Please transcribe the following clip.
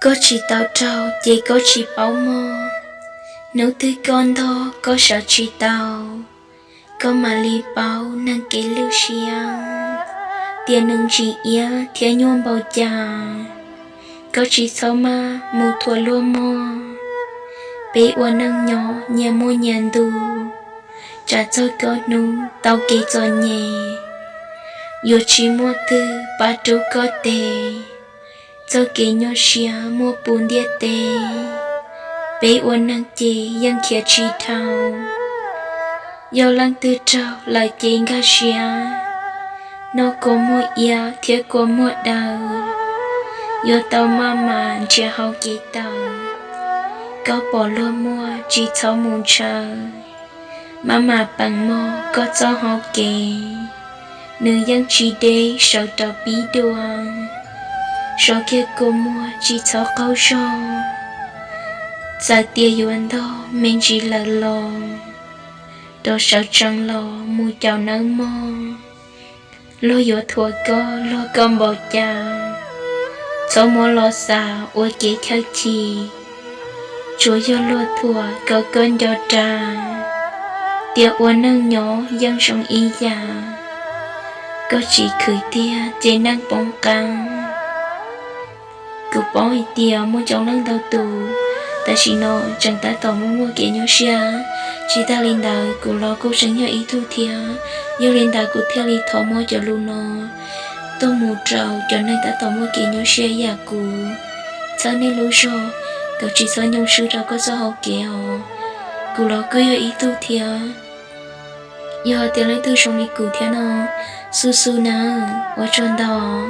Có chỉ tao trâu, chỉ có chỉ bảo mò. Nếu tươi con thô, có sợ chỉ tao. Có mà li bảo, năng kỹ lưu xiang. Tiền nâng chỉ ia, thiên nhuôn bầu trà. Có chỉ sao mà, mù thua lua mò. Bế ua nâng nhỏ, nhà mô nhàn đù. Trả cho có nụ, tao kê cho nhẹ. Yo chỉ mua tư, ba trâu có tề. Cho kê nhỏ xia mua bún địa tê. Bế ua nâng chê, yang kia chi thao. Yo lăng tư trao, lại chê ngà xia. Nó có mua ia, thiết có mua đào. Yo tao ma màn, chê hao kê tao. Có bỏ lô mua, chỉ thao môn chờ. Mà bằng mô, có cho hao kê. Nữ yang chỉ đê, sợ tao bí đùa. Số kia cô mua, chỉ thao câu rô. Giờ tia yuan đô, mình chỉ là lò. Đồ sợ trăng lò, mùi chào nắng mô. Lô dỗ thua lô con bầu chà. Số mô lò xà, ua kế khắc chi. Chúa dô lô thua, có cơn dô trà. Tia ua nâng nhỏ, dân sống y già. Có chỉ khởi tia, chế năng bóng căng. Cứ bó y tia, mô trong nâng đau tù. Ta chỉ nói chẳng ta tỏ mua kẻ nhau xia. Chỉ ta lên đảo của lo cô sống nhau ý thu thia. Nhưng lên đảo của theo lý thỏ mua cho lưu nó. Tôi mù trào cho nên ta tỏ mua kẻ nhau xia giả cụ. Sao nên lưu xô. Cậu chỉ sao nhau sư ra có sao học kẻ họ. Cụ lo cứ ý thu thia. Giờ họ tiền lấy tư sống đi cụ thia nó. Su su nào. Quá tròn đỏ.